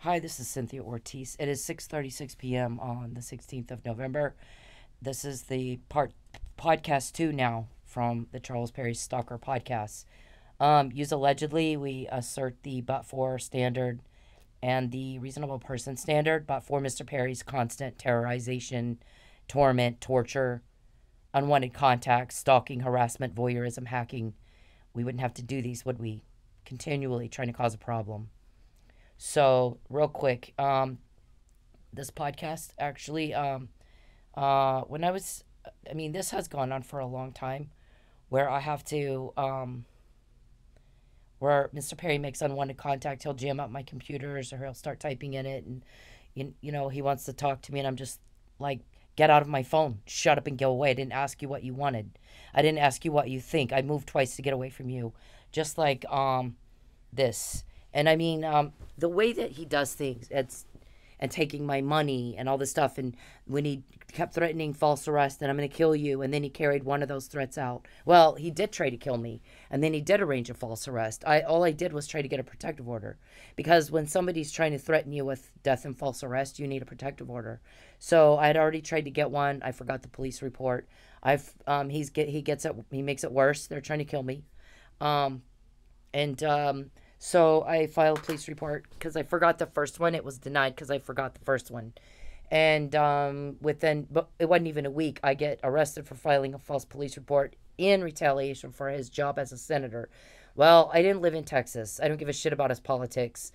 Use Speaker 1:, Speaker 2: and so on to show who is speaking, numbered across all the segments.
Speaker 1: Hi, this is Cynthia Ortiz. It is 6:36 p.m. on the 16th of November. This is the podcast 2 now from the Charles Perry Stalker podcast. Use allegedly, we assert the but-for standard and the reasonable person standard, but for Mr. Perry's constant terrorization, torment, torture, unwanted contact, stalking, harassment, voyeurism, hacking, we wouldn't have to do these, would we? Continually trying to cause a problem. So, real quick, this podcast actually, when I was, I mean, this has gone on for a long time where I have to, where Mr. Perry makes unwanted contact, he'll jam up my computers or he'll start typing in it. And, he wants to talk to me. And I'm just like, get out of my phone. Shut up and go away. I didn't ask you what you wanted. I didn't ask you what you think. I moved twice to get away from you. Just like, this. And I mean, the way that he does things, and taking my money and all this stuff. And when he kept threatening false arrest and I'm going to kill you. And then he carried one of those threats out. Well, he did try to kill me. And then he did arrange a false arrest. All I did was try to get a protective order. Because when somebody's trying to threaten you with death and false arrest, you need a protective order. So I had already tried to get one. I forgot the police report. He makes it worse. They're trying to kill me. So I filed a police report because I forgot the first one. It was denied because I forgot the first one. And but it wasn't even a week, I get arrested for filing a false police report in retaliation for his job as a senator. Well, I didn't live in Texas. I don't give a shit about his politics.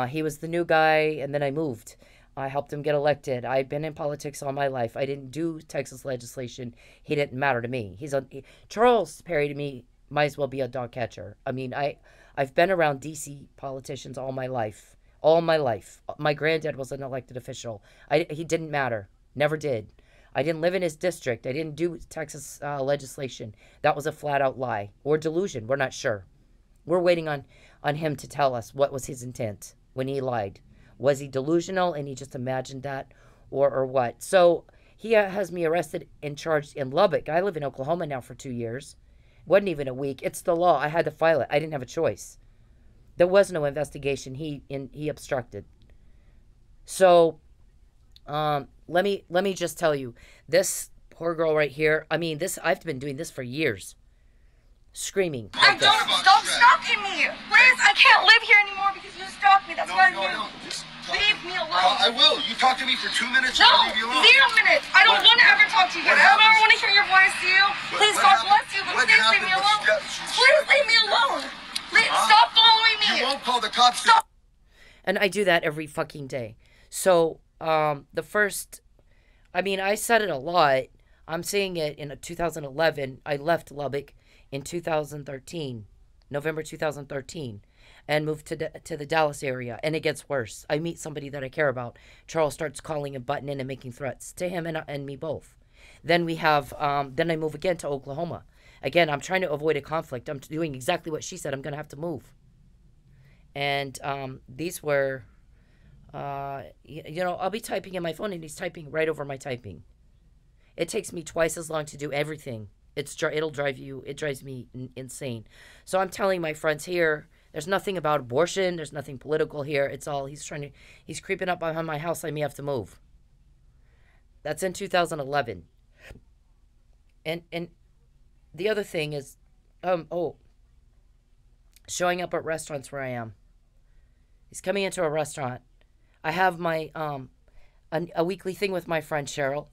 Speaker 1: He was the new guy, and then I moved. I helped him get elected. I've been in politics all my life. I didn't do Texas legislation. He didn't matter to me. Charles Perry to me might as well be a dog catcher. I mean, I've been around D.C. politicians all my life. All my life. My granddad was an elected official. He didn't matter. Never did. I didn't live in his district. I didn't do Texas legislation. That was a flat-out lie. Or delusion. We're not sure. We're waiting on him to tell us what was his intent when he lied. Was he delusional and he just imagined that? Or what? So he has me arrested and charged in Lubbock. I live in Oklahoma now for 2 years. Wasn't even a week. It's the law. I had to file it. I didn't have a choice. There was no investigation. He obstructed. So, let me just tell you, this poor girl right here. I mean, I've been doing this for years, screaming.
Speaker 2: I don't stop stalking me, please. I can't live here anymore because you stalked me. That's what I do. Leave me alone.
Speaker 3: I will. You talk to me for 2 minutes.
Speaker 2: No,
Speaker 3: I'll leave you alone.
Speaker 2: 0 minutes. I don't want to ever talk to you again. I don't ever want to hear your voice to you. Please, God bless you, but please leave me alone. Please leave me alone. Please stop following me.
Speaker 3: You won't call the cops.
Speaker 2: Stop.
Speaker 1: And I do that every fucking day. So, I said it a lot. I'm saying it in 2011. I left Lubbock in 2013, November 2013, and moved to the Dallas area. And it gets worse. I meet somebody that I care about. Charles starts calling and butting in and making threats to him and me both. Then then I move again to Oklahoma. Again, I'm trying to avoid a conflict. I'm doing exactly what she said. I'm going to have to move. And these were, I'll be typing in my phone and he's typing right over my typing. It takes me twice as long to do everything. It drives me insane. So I'm telling my friends here, there's nothing about abortion. There's nothing political here. It's all, he's creeping up behind my house. I may have to move. That's in 2011. And the other thing is, showing up at restaurants where I am. He's coming into a restaurant. I have my, a weekly thing with my friend Cheryl.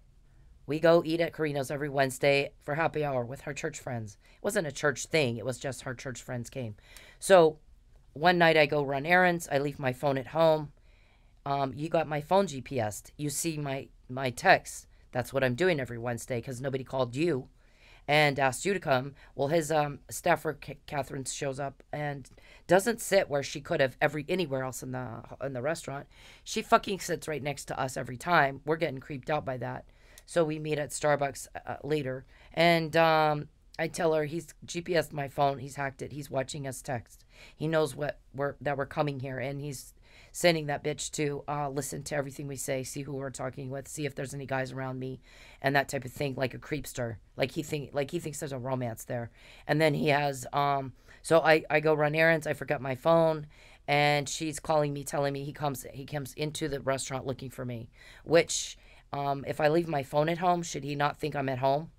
Speaker 1: We go eat at Carino's every Wednesday for happy hour with her church friends. It wasn't a church thing. It was just her church friends came. So one night I go run errands. I leave my phone at home. You got my phone GPS'd. You see my texts. That's what I'm doing every Wednesday because nobody called you and asked you to come. Well, his staffer, Catherine, shows up and doesn't sit where she could have anywhere else in the restaurant. She fucking sits right next to us every time. We're getting creeped out by that. So we meet at Starbucks later. And I tell her he's GPS'd my phone. He's hacked it. He's watching us text. He knows that we're coming here. And he's sending that bitch to listen to everything we say, see who we're talking with, see if there's any guys around me, and that type of thing, like a creepster. Like he thinks there's a romance there. And then he has so I go run errands. I forgot my phone. and she's calling me, telling me he comes into the restaurant looking for me. Which, if I leave my phone at home, should he not think I'm at home?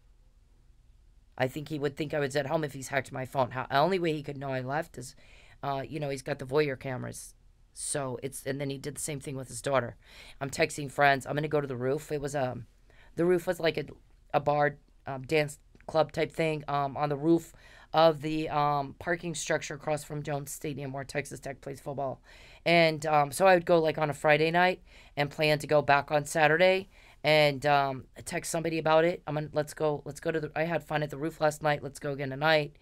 Speaker 1: I think he would think I was at home if he's hacked my phone. The only way he could know I left is, he's got the voyeur cameras. So and then he did the same thing with his daughter. I'm texting friends. I'm going to go to the roof. The roof was like a bar, dance club type thing, on the roof of the parking structure across from Jones Stadium where Texas Tech plays football. And so I would go like on a Friday night and plan to go back on Saturday and text somebody about it. Let's go I had fun at the roof last night. Let's go again tonight.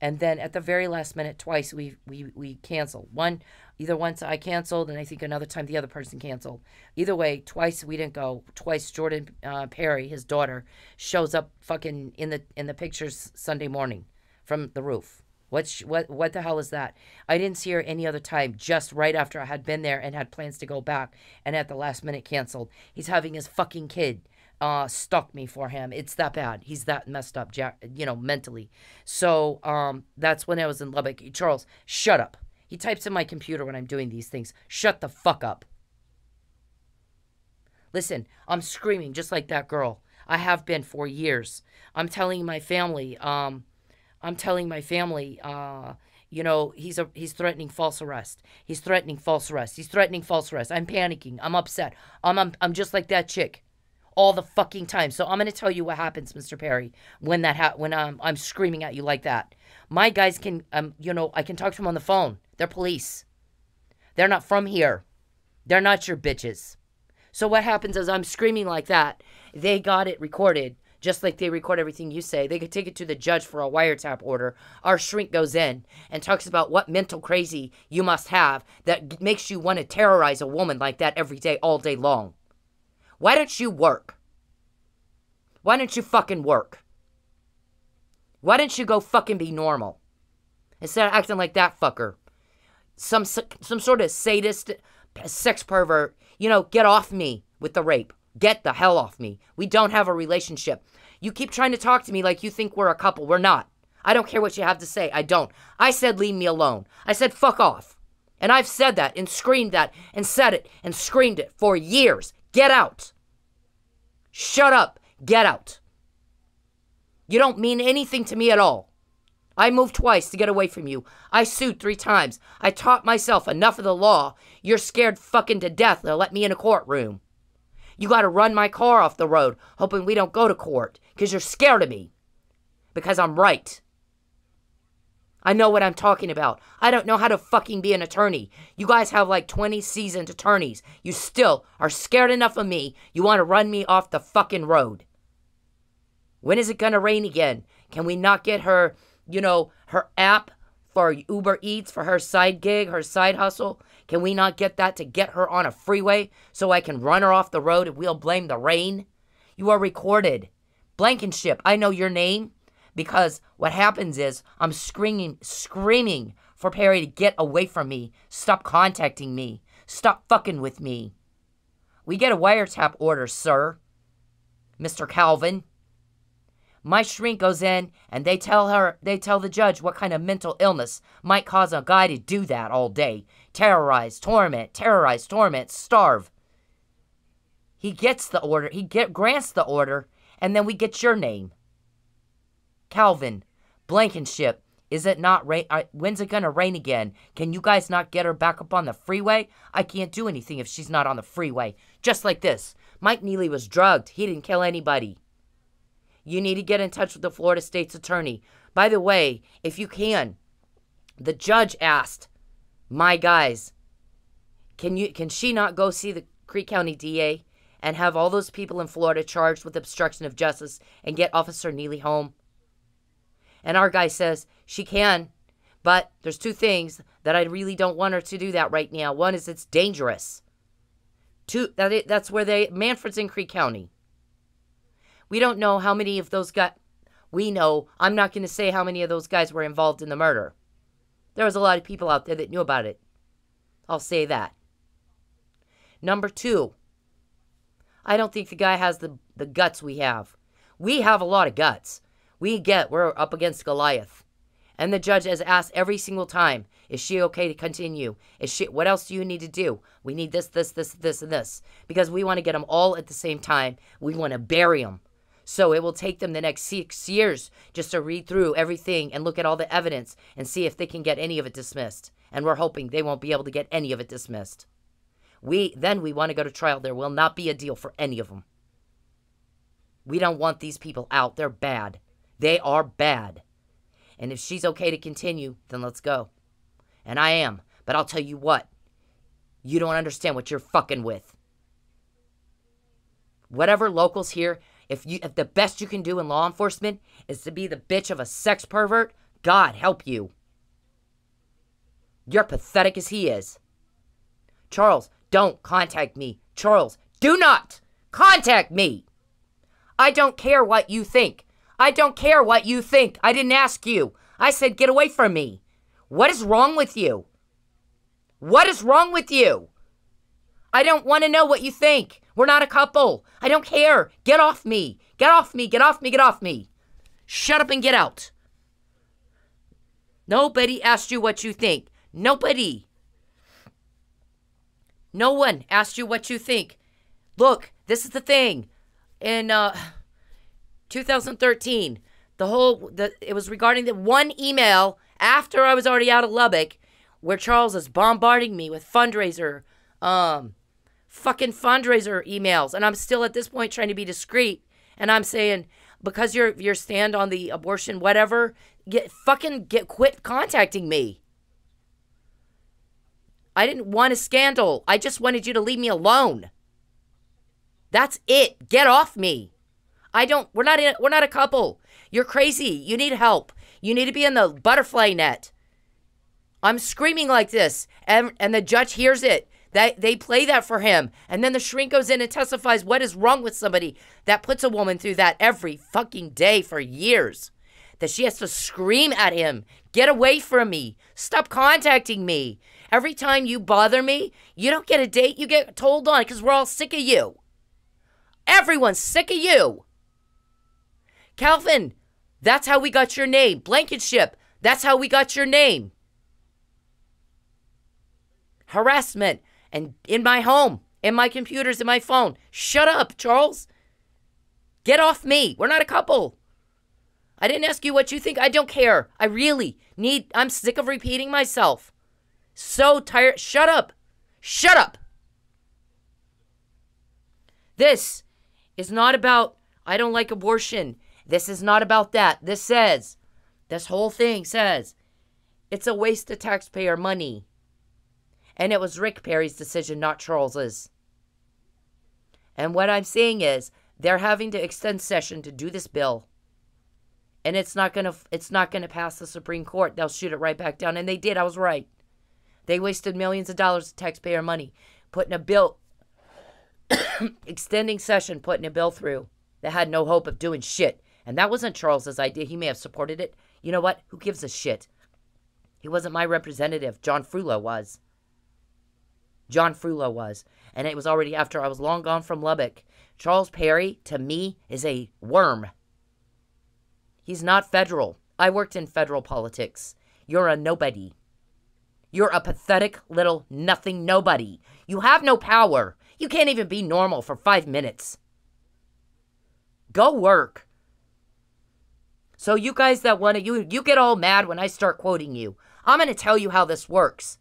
Speaker 1: And then at the very last minute, twice we canceled. Either once I canceled, and I think another time the other person canceled. Either way, twice we didn't go. Twice Jordan Perry, his daughter, shows up fucking in the pictures Sunday morning from the roof. What the hell is that? I didn't see her any other time, just right after I had been there and had plans to go back, and at the last minute canceled. He's having his fucking kid stalk me for him. It's that bad. He's that messed up, mentally. So that's when I was in Lubbock. Charles, shut up. He types in my computer when I'm doing these things. Shut the fuck up. Listen, I'm screaming just like that girl. I have been for years. I'm telling my family, he's threatening false arrest. He's threatening false arrest. He's threatening false arrest. I'm panicking. I'm upset. I'm just like that chick all the fucking time. So I'm going to tell you what happens, Mr. Perry, when I'm screaming at you like that. My guys can, I can talk to them on the phone. They're police. They're not from here. They're not your bitches. So what happens is I'm screaming like that. They got it recorded, just like they record everything you say. They could take it to the judge for a wiretap order. Our shrink goes in and talks about what mental crazy you must have that makes you want to terrorize a woman like that every day, all day long. Why don't you work? Why don't you fucking work? Why don't you go fucking be normal? Instead of acting like that fucker. Some sort of sadist, sex pervert, get off me with the rape. Get the hell off me. We don't have a relationship. You keep trying to talk to me like you think we're a couple. We're not. I don't care what you have to say. I don't. I said leave me alone. I said fuck off. And I've said that and screamed that and said it and screamed it for years. Get out. Shut up. Get out. You don't mean anything to me at all. I moved twice to get away from you. I sued 3 times. I taught myself enough of the law. You're scared fucking to death to let me in a courtroom. You got to run my car off the road, hoping we don't go to court, because you're scared of me. Because I'm right. I know what I'm talking about. I don't know how to fucking be an attorney. You guys have like 20 seasoned attorneys. You still are scared enough of me, you want to run me off the fucking road. When is it going to rain again? Can we not get her, her app for Uber Eats, for her side gig, her side hustle? Can we not get that to get her on a freeway so I can run her off the road and we'll blame the rain? You are recorded. Blankenship, I know your name because what happens is I'm screaming for Perry to get away from me. Stop contacting me. Stop fucking with me. We get a wiretap order, sir. Mr. Calvin. My shrink goes in and they tell the judge what kind of mental illness might cause a guy to do that all day. Terrorize, torment, starve. He gets the order, grants the order, and then we get your name. Calvin, Blankenship, is it not rain? When's it gonna rain again? Can you guys not get her back up on the freeway? I can't do anything if she's not on the freeway. Just like this. Mike Neely was drugged. He didn't kill anybody. You need to get in touch with the Florida State's attorney. By the way, if you can, the judge asked my guys, can she not go see the Creek County DA and have all those people in Florida charged with obstruction of justice and get Officer Neely home? And our guy says she can, but there's 2 things that I really don't want her to do that right now. One is it's dangerous. 2, that's where Manfred's in Creek County. We don't know how many of those guys, I'm not going to say how many of those guys were involved in the murder. There was a lot of people out there that knew about it. I'll say that. Number 2, I don't think the guy has the guts we have. We have a lot of guts. We're up against Goliath. And the judge has asked every single time, Is she okay to continue? What else do you need to do? We need this, this, this, this, and this. Because we want to get them all at the same time. We want to bury them. So it will take them the next 6 years just to read through everything and look at all the evidence and see if they can get any of it dismissed. And we're hoping they won't be able to get any of it dismissed. Then we want to go to trial. There will not be a deal for any of them. We don't want these people out. They're bad. They are bad. And if she's okay to continue, then let's go. And I am. But I'll tell you what. You don't understand what you're fucking with. Whatever locals here, if the best you can do in law enforcement is to be the bitch of a sex pervert, God help you. You're pathetic as he is. Charles, don't contact me. Charles, do not contact me. I don't care what you think. I don't care what you think. I didn't ask you. I said get away from me. What is wrong with you? What is wrong with you? I don't want to know what you think. We're not a couple. I don't care. Get off me. Get off me. Get off me. Get off me. Shut up and get out. Nobody asked you what you think. Nobody. No one asked you what you think. Look, this is the thing. In 2013, it was regarding the one email after I was already out of Lubbock where Charles is bombarding me with fucking fundraiser emails. And I'm still at this point trying to be discreet. And I'm saying, because your stand on the abortion, whatever, quit contacting me. I didn't want a scandal. I just wanted you to leave me alone. That's it. Get off me. We're not a couple. You're crazy. You need help. You need to be in the butterfly net. I'm screaming like this, and the judge hears it. They play that for him, and then the shrink goes in and testifies what is wrong with somebody that puts a woman through that every fucking day for years. That she has to scream at him, get away from me, stop contacting me. Every time you bother me, you don't get a date, you get told on because we're all sick of you. Everyone's sick of you. Calvin, that's how we got your name. Blankenship, that's how we got your name. Harassment, and in my home, in my computers, in my phone. Shut up, Charles. Get off me. We're not a couple. I didn't ask you what you think. I don't care. I'm sick of repeating myself. So tired. Shut up. Shut up. This is not about, I don't like abortion. This is not about that. This whole thing says, it's a waste of taxpayer money. And it was Rick Perry's decision, not Charles's. And what I'm saying is, they're having to extend session to do this bill. And it's not gonna pass the Supreme Court. They'll shoot it right back down. And they did. I was right. They wasted millions of dollars of taxpayer money putting a bill, extending session, putting a bill through that had no hope of doing shit. And that wasn't Charles's idea. He may have supported it. You know what? Who gives a shit? He wasn't my representative. John Frullo was. John Frullo was. And it was already after I was long gone from Lubbock. Charles Perry, to me, is a worm. He's not federal. I worked in federal politics. You're a nobody. You're a pathetic little nothing nobody. You have no power. You can't even be normal for 5 minutes. Go work. So you guys that want to, you get all mad when I start quoting you. I'm going to tell you how this works.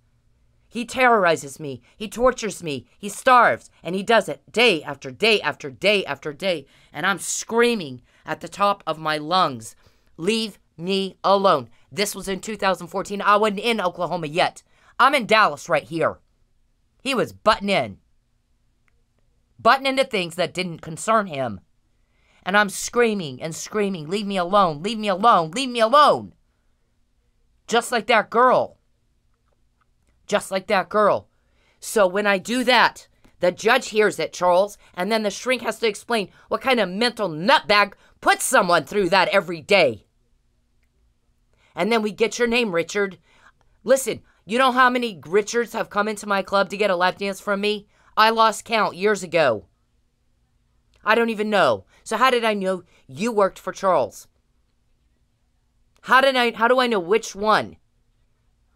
Speaker 1: He terrorizes me. He tortures me. He starves. And he does it day after day after day after day. And I'm screaming at the top of my lungs. Leave me alone. This was in 2014. I wasn't in Oklahoma yet. I'm in Dallas right here. He was butting into things that didn't concern him. And I'm screaming and screaming, leave me alone, leave me alone, leave me alone. Just like that girl. Just like that girl. So when I do that, the judge hears it, Charles, and then the shrink has to explain what kind of mental nutbag puts someone through that every day. And then we get your name, Richard. Listen, you know how many Richards have come into my club to get a lap dance from me? I lost count years ago. I don't even know. So how did I know you worked for Charles? How do I know which one?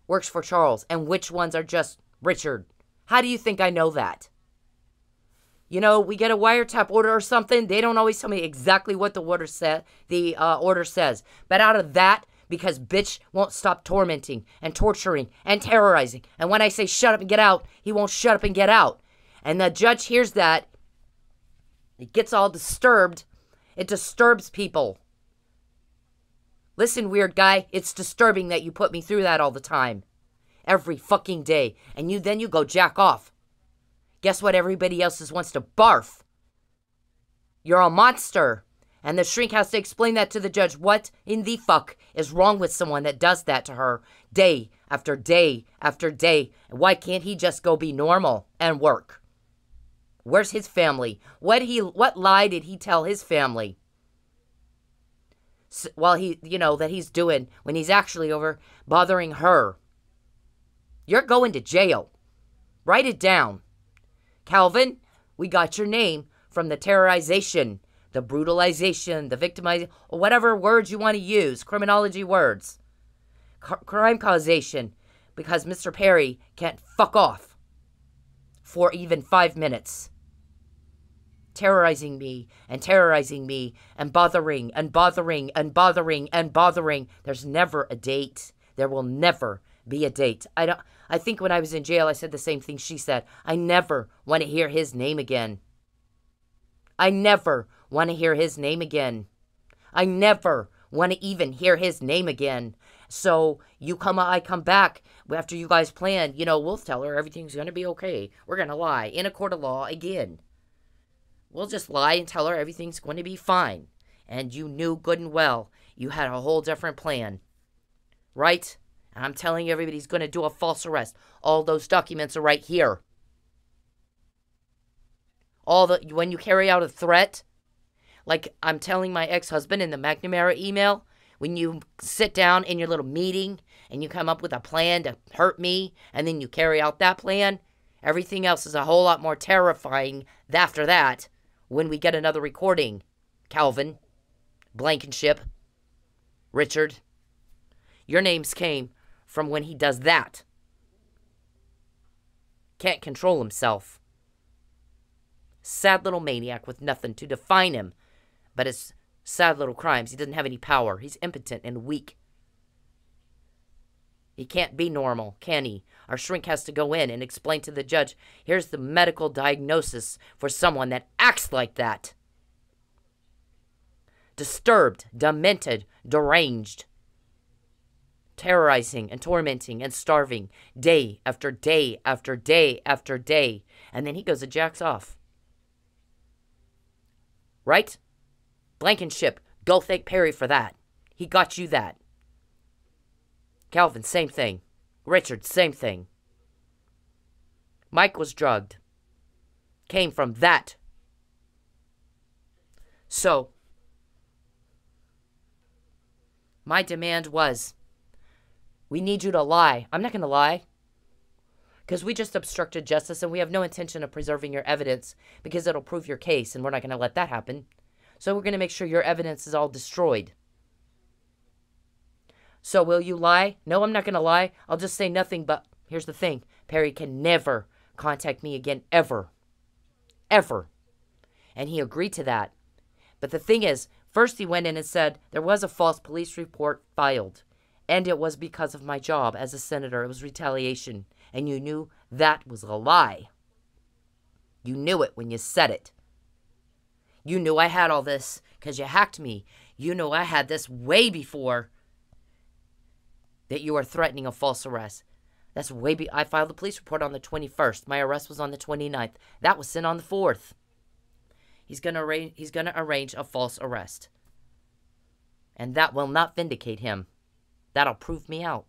Speaker 1: works for Charles and which ones are just Richard? How do you think I know that? You know, we get a wiretap order or something. They don't always tell me exactly what the order says. But out of that, because bitch won't stop tormenting and torturing and terrorizing. And when I say shut up and get out, he won't shut up and get out. And the judge hears that. It gets all disturbed. It disturbs people. Listen, weird guy, it's disturbing that you put me through that all the time. Every fucking day. And then you go jack off. Guess what? Everybody else just wants to barf. You're a monster. And the shrink has to explain that to the judge. What in the fuck is wrong with someone that does that to her day after day after day? Why can't he just go be normal and work? Where's his family? What lie did he tell his family? While that he's doing when he's actually over bothering her. You're going to jail. Write it down. Calvin, we got your name from the terrorization, the brutalization, the victimization, or whatever words you want to use, criminology words. Crime causation, because Mr. Perry can't fuck off for even 5 minutes. Terrorizing me and bothering and bothering and bothering and bothering. There's never a date. There will never be a date. I think when I was in jail, I said the same thing she said. I never want to hear his name again. I never want to hear his name again. I never want to even hear his name again. So I come back after you guys plan. We'll tell her everything's going to be okay. We're going to lie in a court of law again. We'll just lie and tell her everything's going to be fine. And you knew good and well you had a whole different plan. Right? And I'm telling you, everybody's going to do a false arrest. All those documents are right here. When you carry out a threat, like I'm telling my ex-husband in the McNamara email, when you sit down in your little meeting and you come up with a plan to hurt me, and then you carry out that plan, everything else is a whole lot more terrifying after that when we get another recording. Calvin, Blankenship, Richard, your names came from when he does that. Can't control himself. Sad little maniac with nothing to define him but his sad little crimes. He doesn't have any power. He's impotent and weak. He can't be normal, can he? Our shrink has to go in and explain to the judge, here's the medical diagnosis for someone that acts like that. Disturbed, demented, deranged. Terrorizing and tormenting and starving day after day after day after day. And then he goes and jacks off. Right? Blankenship, go thank Perry for that. He got you that. Calvin, same thing. Richard, same thing. Mike was drugged. Came from that. So, my demand was, we need you to lie. I'm not going to lie. Because we just obstructed justice and we have no intention of preserving your evidence because it'll prove your case and we're not going to let that happen. So we're going to make sure your evidence is all destroyed. So will you lie? No, I'm not going to lie. I'll just say nothing, but here's the thing. Perry can never contact me again, ever. Ever. And he agreed to that. But the thing is, first he went in and said there was a false police report filed. And it was because of my job as a senator. It was retaliation. And you knew that was a lie. You knew it when you said it. You knew I had all this because you hacked me. You knew I had this way before that you were threatening a false arrest. That's I filed the police report on the 21st. My arrest was on the 29th. That was sent on the 4th. He's gonna arrange a false arrest. And that will not vindicate him. That'll prove me out.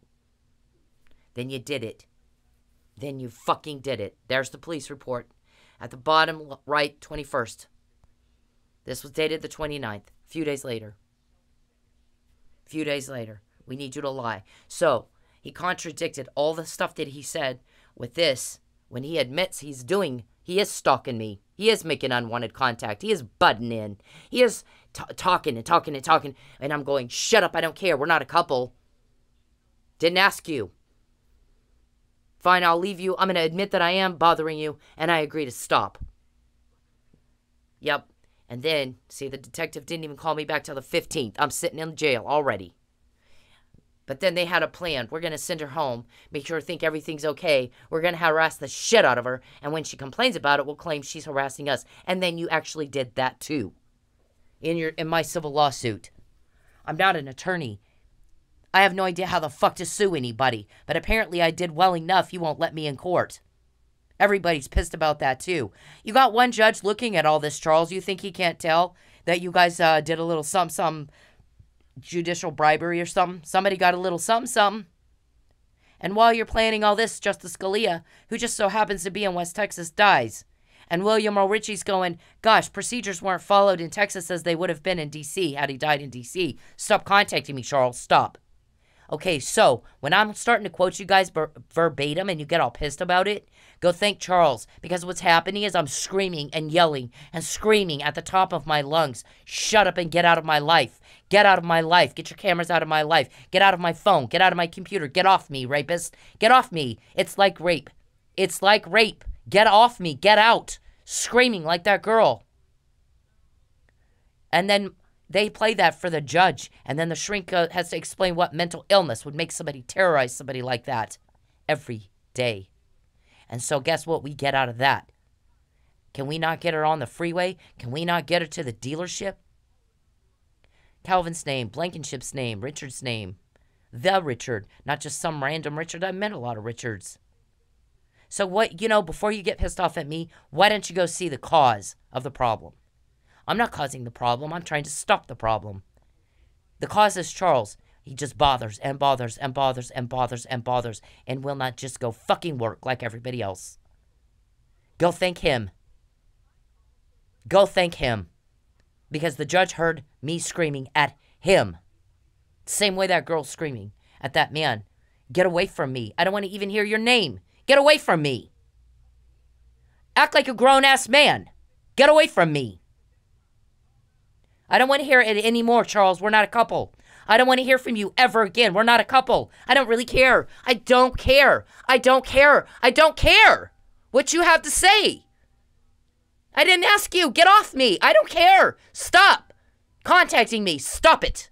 Speaker 1: Then you did it. Then you fucking did it. There's the police report. At the bottom right, 21st. This was dated the 29th. A few days later. We need you to lie. So, he contradicted all the stuff that he said with this when he admits he is stalking me. He is making unwanted contact. He is butting in. He is talking. And I'm going, shut up, I don't care. We're not a couple. Didn't ask you. Fine, I'll leave you. I'm going to admit that I am bothering you, and I agree to stop. Yep. And then, see, the detective didn't even call me back till the 15th. I'm sitting in jail already. But then they had a plan. We're going to send her home, make sure think everything's okay. We're going to harass the shit out of her. And when she complains about it, we'll claim she's harassing us. And then you actually did that too. In my civil lawsuit. I'm not an attorney. I have no idea how the fuck to sue anybody. But apparently I did well enough you won't let me in court. Everybody's pissed about that too. You got one judge looking at all this, Charles. You think he can't tell that you guys did a little some judicial bribery or something? Somebody got a little something. And while you're planning all this, Justice Scalia, who just so happens to be in West Texas, dies. And William O'Ritchie's going, gosh, procedures weren't followed in Texas as they would have been in D.C. had he died in D.C. Stop contacting me, Charles. Stop. Okay, so when I'm starting to quote you guys verbatim and you get all pissed about it, go thank Charles. Because what's happening is I'm screaming and yelling and screaming at the top of my lungs. Shut up and get out of my life. Get out of my life. Get your cameras out of my life. Get out of my phone. Get out of my computer. Get off me, rapist. Get off me. It's like rape. It's like rape. Get off me. Get out. Screaming like that girl. And then they play that for the judge. And then the shrink has to explain what mental illness would make somebody terrorize somebody like that every day. And so guess what we get out of that? Can we not get her on the freeway? Can we not get her to the dealership? Calvin's name, Blankenship's name, Richard's name. The Richard, not just some random Richard. I met a lot of Richards. So what, before you get pissed off at me, why don't you go see the cause of the problem? I'm not causing the problem. I'm trying to stop the problem. The cause is Charles. He just bothers and bothers and bothers and bothers and bothers and will not just go fucking work like everybody else. Go thank him. Go thank him. Because the judge heard me screaming at him. Same way that girl's screaming at that man. Get away from me. I don't want to even hear your name. Get away from me. Act like a grown-ass man. Get away from me. I don't want to hear it anymore, Charles. We're not a couple. I don't want to hear from you ever again. We're not a couple. I don't really care. I don't care. I don't care. I don't care what you have to say. I didn't ask you. Get off me. I don't care. Stop contacting me. Stop it.